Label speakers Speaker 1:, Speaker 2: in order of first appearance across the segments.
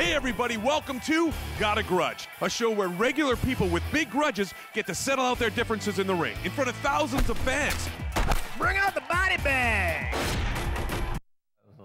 Speaker 1: Hey everybody, welcome to Gotta Grudge, a show where regular people with big grudges get to settle out their differences in the ring in front of thousands of fans.
Speaker 2: Bring out the body bag!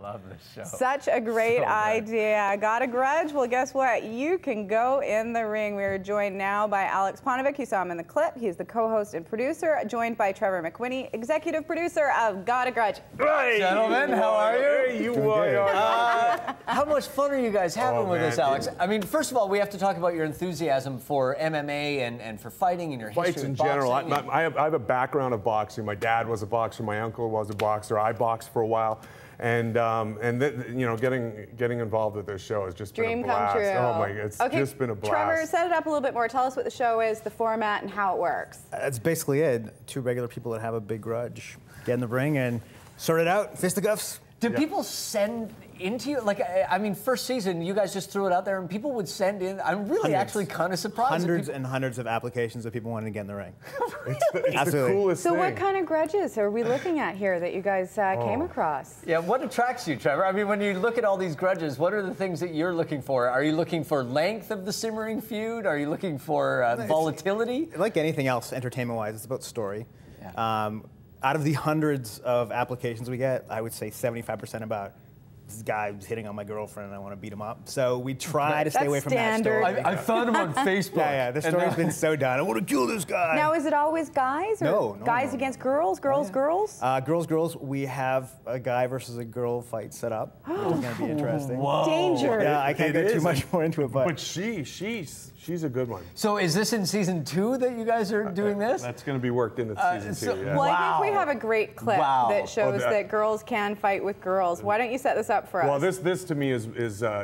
Speaker 3: Love this show.
Speaker 4: Such a great idea. Got a grudge? Well, guess what? You can go in the ring. We are joined now by Aleks Paunovic. You saw him in the clip. He's the co-host and producer, joined by Trevor McWhinney, executive producer of Gotta Grudge.
Speaker 3: Hey, gentlemen, how are you?
Speaker 2: Hey, you are.
Speaker 3: How much fun are you guys having with us, Aleks? I mean, first of all, we have to talk about your enthusiasm for MMA and for fighting and your history
Speaker 5: Fights in
Speaker 3: of
Speaker 5: general.
Speaker 3: boxing.
Speaker 5: I have a background of boxing. My dad was a boxer. My uncle was a boxer. I boxed for a while. And then, you know, getting involved with this show has just been a blast.
Speaker 4: Dream come true.
Speaker 5: Oh my, it's just been a blast.
Speaker 4: Trevor, set it up a little bit more. Tell us what the show is, the format, and how it works.
Speaker 6: That's basically it. Two regular people that have a big grudge get in the ring and sort it out. Fisticuffs.
Speaker 3: Do people send into you? Like, I mean, first season, you guys just threw it out there, and people would send in. I'm really actually kind of surprised.
Speaker 6: Hundreds and hundreds of applications of people wanting to get in the ring.
Speaker 5: It's the coolest
Speaker 4: So
Speaker 5: thing.
Speaker 4: what kind of grudges are we looking at here that you guys came across?
Speaker 3: Yeah, what attracts you, Trevor? I mean, when you look at all these grudges, what are the things that you're looking for? Are you looking for length of the simmering feud? Are you looking for volatility?
Speaker 6: Like anything else, entertainment-wise, it's about story. Yeah. Out of the hundreds of applications we get, I would say 75% about this guy's hitting on my girlfriend and I want to beat him up. So we try to stay away from that story.
Speaker 3: I found him on Facebook.
Speaker 6: Yeah, the story's been so done. I want to kill this guy.
Speaker 4: Now, is it always guys? Or
Speaker 6: No.
Speaker 4: Guys against girls? Girls, girls?
Speaker 6: Girls. We have a guy versus a girl fight set up. Which is going to be interesting.
Speaker 3: Whoa.
Speaker 4: Danger.
Speaker 6: Yeah, I can't go too much more into it,
Speaker 5: But she's a good one.
Speaker 3: So is this in season 2 that you guys are doing this?
Speaker 5: That's going to be worked into season 2, yeah.
Speaker 4: Well, I think we have a great clip that shows
Speaker 5: that-
Speaker 4: that girls can fight with girls. Why don't you set this up for us?
Speaker 5: Well, this to me is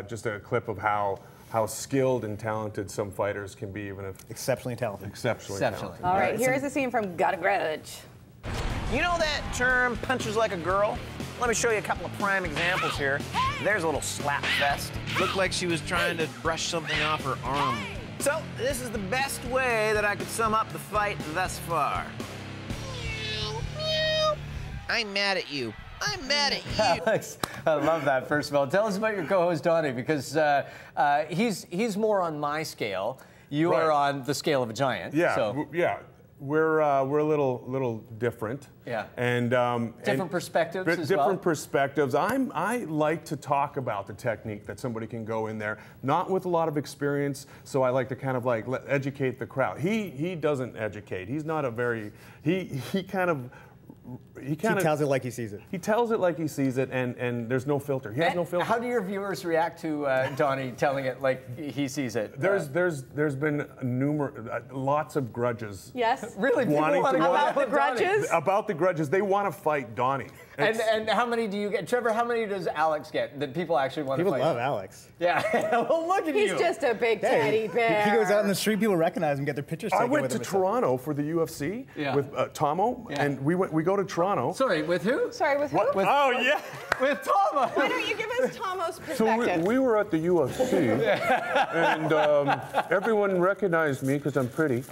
Speaker 5: just a clip of how skilled and talented some fighters can be, even if
Speaker 6: Exceptionally talented.
Speaker 5: exceptionally talented.
Speaker 4: All right, here's a scene from Gotta Grudge.
Speaker 2: You know that term, punches like a girl? Let me show you a couple of prime examples here. There's a little slap fest.
Speaker 7: Looked like she was trying to brush something off her arm.
Speaker 2: So, this is the best way that I could sum up the fight thus far.
Speaker 7: I'm mad at you. I'm mad at you.
Speaker 3: Aleks, I love that, first of all. Tell us about your co-host, Donnie, because he's more on my scale. You are on the scale of a giant.
Speaker 5: Yeah,
Speaker 3: So.
Speaker 5: We're a little different.
Speaker 3: Yeah.
Speaker 5: And
Speaker 3: Different perspectives as well?
Speaker 5: Different perspectives. I like to talk about the technique that somebody can go in there, not with a lot of experience. So I like to kind of like educate the crowd. He doesn't educate. He's not a very he
Speaker 6: tells it like he sees it.
Speaker 5: He tells it like he sees it, and there's no filter. He has no filter.
Speaker 3: How do your viewers react to Donnie telling it like he sees it?
Speaker 5: There's been lots of grudges.
Speaker 4: Yes.
Speaker 3: Really?
Speaker 4: About the grudges?
Speaker 5: About the grudges. They want to fight Donnie.
Speaker 3: And how many do you get? Trevor, how many does Aleks get that people actually want to fight?
Speaker 6: People love Aleks.
Speaker 3: Yeah. Well, look at you.
Speaker 4: He's just a big teddy bear.
Speaker 6: He goes out in the street, people recognize him, get their pictures taken
Speaker 5: I went
Speaker 6: with
Speaker 5: to
Speaker 6: him.
Speaker 5: Toronto for the UFC with Tomo, and we go to Toronto.
Speaker 3: Sorry, with who?
Speaker 4: Sorry, with who?
Speaker 5: Oh yeah,
Speaker 3: With Tomo.
Speaker 4: Why don't you give us Tomo's
Speaker 5: so
Speaker 4: perspective?
Speaker 5: we were at the UFC, and everyone recognized me because I'm pretty.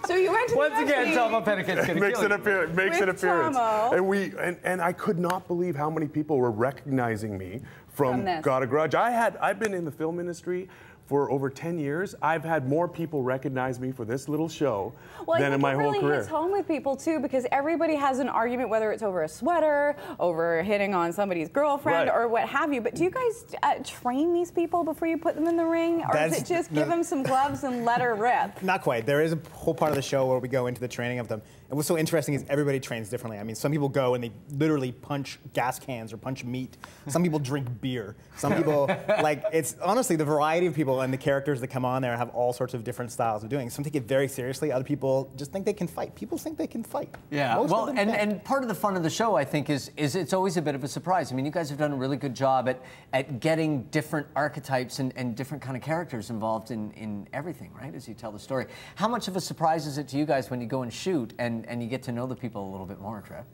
Speaker 4: So you went to
Speaker 3: Once
Speaker 4: the
Speaker 3: again,
Speaker 4: UFC.
Speaker 3: Tomo Pennicut's going to
Speaker 5: Makes
Speaker 3: kill
Speaker 5: an
Speaker 3: you.
Speaker 5: appearance. Makes
Speaker 4: With
Speaker 5: an appearance.
Speaker 4: Tomo.
Speaker 5: And I could not believe how many people were recognizing me from
Speaker 4: this.
Speaker 5: Gotta Grudge. I've been in the film industry for over 10 years. I've had more people recognize me for this little show than in my whole
Speaker 4: Well, I think it really
Speaker 5: career.
Speaker 4: hits home with people too, because everybody has an argument, whether it's over a sweater, over hitting on somebody's girlfriend,
Speaker 5: Right.
Speaker 4: or what have you. But do you guys train these people before you put them in the ring, or is it just give them some gloves and let her rip?
Speaker 6: Not quite. There is a whole part of the show where we go into the training of them. And what's so interesting is everybody trains differently. I mean, some people go and they literally punch gas cans or punch meat. Some people drink beer. Some people, like, it's honestly the variety of people and the characters that come on there have all sorts of different styles of doing it. Some take it very seriously. Other people just think they can fight. People think they can fight.
Speaker 3: Yeah,
Speaker 6: Most
Speaker 3: well,
Speaker 6: of them can.
Speaker 3: and part of the fun of the show, I think, is it's always a bit of a surprise. I mean, you guys have done a really good job at getting different archetypes and different kind of characters involved in everything, right, as you tell the story. How much of a surprise is it to you guys when you go and shoot and you get to know the people a little bit more, Trev?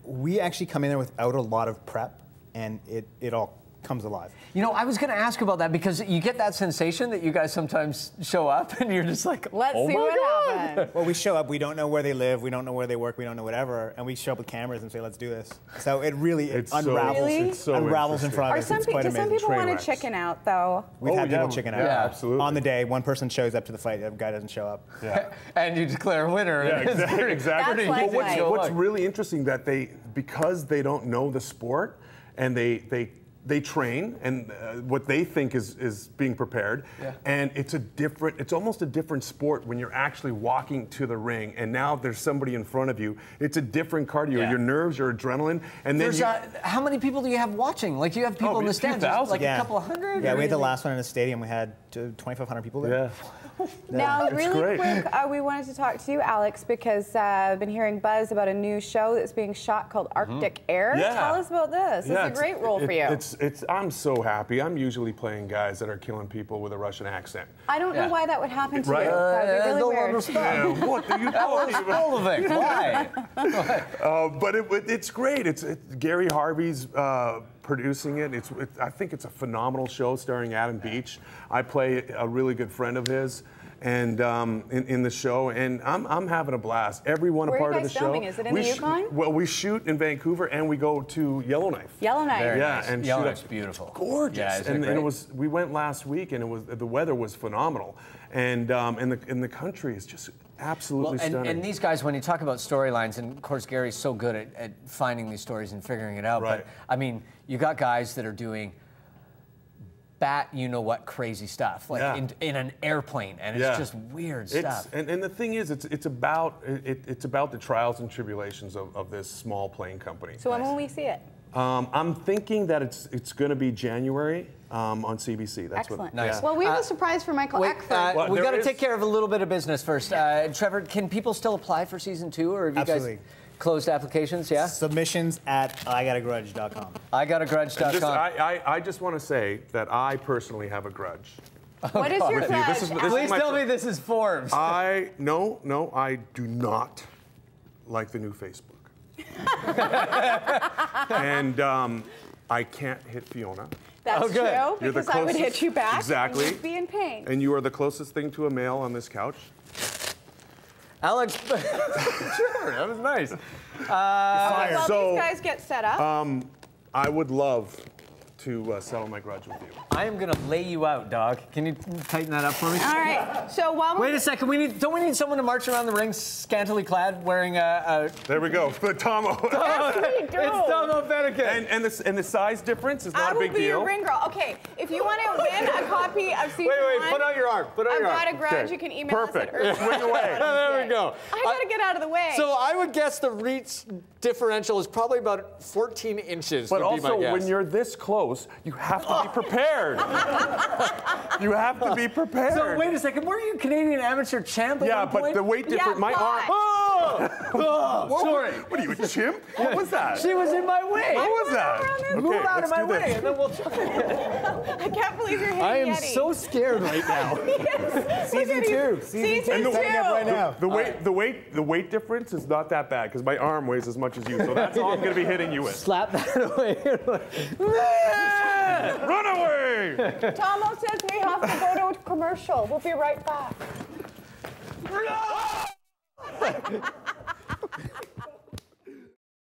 Speaker 6: We actually come in there without a lot of prep, and it all comes alive.
Speaker 3: You know, I was going to ask about that because you get that sensation that you guys sometimes show up and you're just like,
Speaker 4: Let's
Speaker 3: oh
Speaker 4: see
Speaker 3: my
Speaker 4: what
Speaker 3: God.
Speaker 4: happens.
Speaker 6: Well, we show up, we don't know where they live, we don't know where they work, we don't know whatever, and we show up with cameras and say, let's do this. So it really unravels,
Speaker 5: it's so
Speaker 6: unravels in front of us. It's quite
Speaker 4: Do some
Speaker 6: amazing.
Speaker 4: people want
Speaker 5: Train
Speaker 4: to
Speaker 5: wrecks.
Speaker 4: chicken out, though?
Speaker 6: We've had
Speaker 5: yeah,
Speaker 6: people chicken out.
Speaker 5: yeah, absolutely.
Speaker 6: On the day, one person shows up to the fight, the other guy doesn't show up.
Speaker 5: Yeah.
Speaker 3: And you declare a winner.
Speaker 5: Yeah,
Speaker 3: and it's
Speaker 5: exactly.
Speaker 4: That's like
Speaker 5: But
Speaker 4: life.
Speaker 5: what's really interesting that because they don't know the sport and they train and what they think is being prepared, and it's almost a different sport when you're actually walking to the ring and now there's somebody in front of you. It's a different cardio.
Speaker 3: Yeah.
Speaker 5: Your nerves, your adrenaline, and then
Speaker 3: how many people do you have watching? Like, you have people in the
Speaker 5: a few
Speaker 3: stands,
Speaker 5: thousand.
Speaker 3: like a couple of hundred?
Speaker 6: Yeah,
Speaker 3: or
Speaker 6: we had the
Speaker 3: anything?
Speaker 6: last one in the stadium. We had 2,500 people there.
Speaker 5: Yeah.
Speaker 4: Now, really
Speaker 5: great.
Speaker 4: quick, we wanted to talk to you, Alex, because I've been hearing buzz about a new show that's being shot called Arctic Air.
Speaker 5: Yeah.
Speaker 4: Tell us about this.
Speaker 5: Yeah,
Speaker 4: It's a great role for you.
Speaker 5: I'm so happy. I'm usually playing guys that are killing people with a Russian accent.
Speaker 4: I don't know why that would happen to
Speaker 5: Right.
Speaker 4: you. That would be really
Speaker 3: don't
Speaker 4: weird.
Speaker 3: understand.
Speaker 5: Yeah, what are you talking about?
Speaker 3: Paunovic, why?
Speaker 5: But it's great. It's Gary Harvey's producing it. I think it's a phenomenal show starring Adam Beach. I play a really good friend of his, and in the show, and I'm having a blast. Everyone
Speaker 4: Where
Speaker 5: a part
Speaker 4: are
Speaker 5: of
Speaker 4: you
Speaker 5: the
Speaker 4: guys
Speaker 5: show.
Speaker 4: filming? Is it in the Yukon?
Speaker 5: Well, we shoot in Vancouver, and we go to Yellowknife.
Speaker 4: Yellowknife.
Speaker 3: Very
Speaker 5: Yeah,
Speaker 3: nice.
Speaker 5: and
Speaker 3: Yellowknife's
Speaker 5: shoot up-
Speaker 3: beautiful.
Speaker 5: Gorgeous.
Speaker 3: Yeah, isn't it
Speaker 5: and
Speaker 3: great?
Speaker 5: we went last week, and the weather was phenomenal, and the country is just absolutely stunning.
Speaker 3: And these guys, when you talk about storylines, and of course Gary's so good at finding these stories and figuring it out,
Speaker 5: Right.
Speaker 3: but I mean, you got guys that are doing you-know-what crazy stuff, like
Speaker 5: Yeah.
Speaker 3: in an airplane, and it's just weird stuff.
Speaker 5: And the thing is, it's about the trials and tribulations of this small plane company.
Speaker 4: So when will we see it?
Speaker 5: I'm thinking that it's going to be January on CBC. That's
Speaker 4: Excellent.
Speaker 5: what.
Speaker 3: Nice.
Speaker 5: Yeah.
Speaker 4: Well, we have a surprise for Michael
Speaker 3: Wait,
Speaker 4: Eckford.
Speaker 5: Well,
Speaker 3: we
Speaker 5: there
Speaker 3: got to
Speaker 5: is-
Speaker 3: take care of a little bit of business first. Trevor, can people still apply for season 2, or have you
Speaker 6: Absolutely.
Speaker 3: guys closed applications? Yeah.
Speaker 6: Submissions at IGottaGrudge.com.
Speaker 3: IGottaGrudge.com.
Speaker 5: I just want to say that I personally have a grudge.
Speaker 4: What is your
Speaker 5: With you. This is-
Speaker 4: grudge?
Speaker 5: this is
Speaker 3: Please
Speaker 5: my
Speaker 3: tell
Speaker 5: fir-
Speaker 3: me this is Forbes.
Speaker 5: No, I do not like the new Facebook. And I can't hit Fiona.
Speaker 4: That's
Speaker 3: Oh, good.
Speaker 4: true,
Speaker 5: You're the
Speaker 4: because I would hit
Speaker 5: closest-
Speaker 4: you back.
Speaker 5: Exactly.
Speaker 4: And you'd be in pain.
Speaker 5: And you are the closest thing to a male on this couch.
Speaker 3: Alex, Trevor, that was nice.
Speaker 4: Well,
Speaker 5: So,
Speaker 4: these guys get set up.
Speaker 5: I would love to settle my grudge with you.
Speaker 3: I am gonna lay you out, dog. Can you tighten that up for me?
Speaker 4: All right. So while
Speaker 3: Wait a second. Don't we need someone to march around the ring scantily clad, wearing a
Speaker 5: There we go. But Tomo.
Speaker 4: Yes, we do.
Speaker 3: It's Tomo Bennigan.
Speaker 5: and the size difference is
Speaker 4: I
Speaker 5: not a
Speaker 4: will
Speaker 5: big
Speaker 4: be
Speaker 5: deal.
Speaker 4: your ring girl. Okay, if you want to win a copy of season one,
Speaker 3: put out your arm. Put out
Speaker 4: I've
Speaker 3: your arm.
Speaker 4: got a grudge.
Speaker 5: Okay.
Speaker 4: You can email
Speaker 5: Perfect.
Speaker 4: us at
Speaker 5: Swing away.
Speaker 3: There we go.
Speaker 4: I gotta get out of the way.
Speaker 3: So I would guess the reach differential is probably about 14 inches.
Speaker 5: But
Speaker 3: would be my
Speaker 5: also,
Speaker 3: guess.
Speaker 5: when you're this close, you have to be prepared. You have to be prepared.
Speaker 3: So wait a second. Weren't you Canadian amateur champ at
Speaker 5: Yeah,
Speaker 3: one
Speaker 5: but
Speaker 3: point?
Speaker 5: the weight difference, my
Speaker 4: but-
Speaker 5: arm.
Speaker 3: Oh, sorry.
Speaker 5: What are you, a chimp? What was that?
Speaker 3: She was in my way.
Speaker 5: What was that?
Speaker 3: Move out of
Speaker 5: let's
Speaker 3: my
Speaker 5: do
Speaker 3: way,
Speaker 5: this.
Speaker 3: and then we'll.
Speaker 4: I can't believe you're hitting
Speaker 3: I am
Speaker 4: Yeti.
Speaker 3: so scared right now.
Speaker 6: Season 2. Season 2. Setting up right now.
Speaker 5: The weight difference is not that bad because my arm weighs as much as you, so that's all I'm going to be hitting you with.
Speaker 3: Slap that away.
Speaker 5: Run away!
Speaker 4: Tomo says we have to go to a commercial. We'll be right back.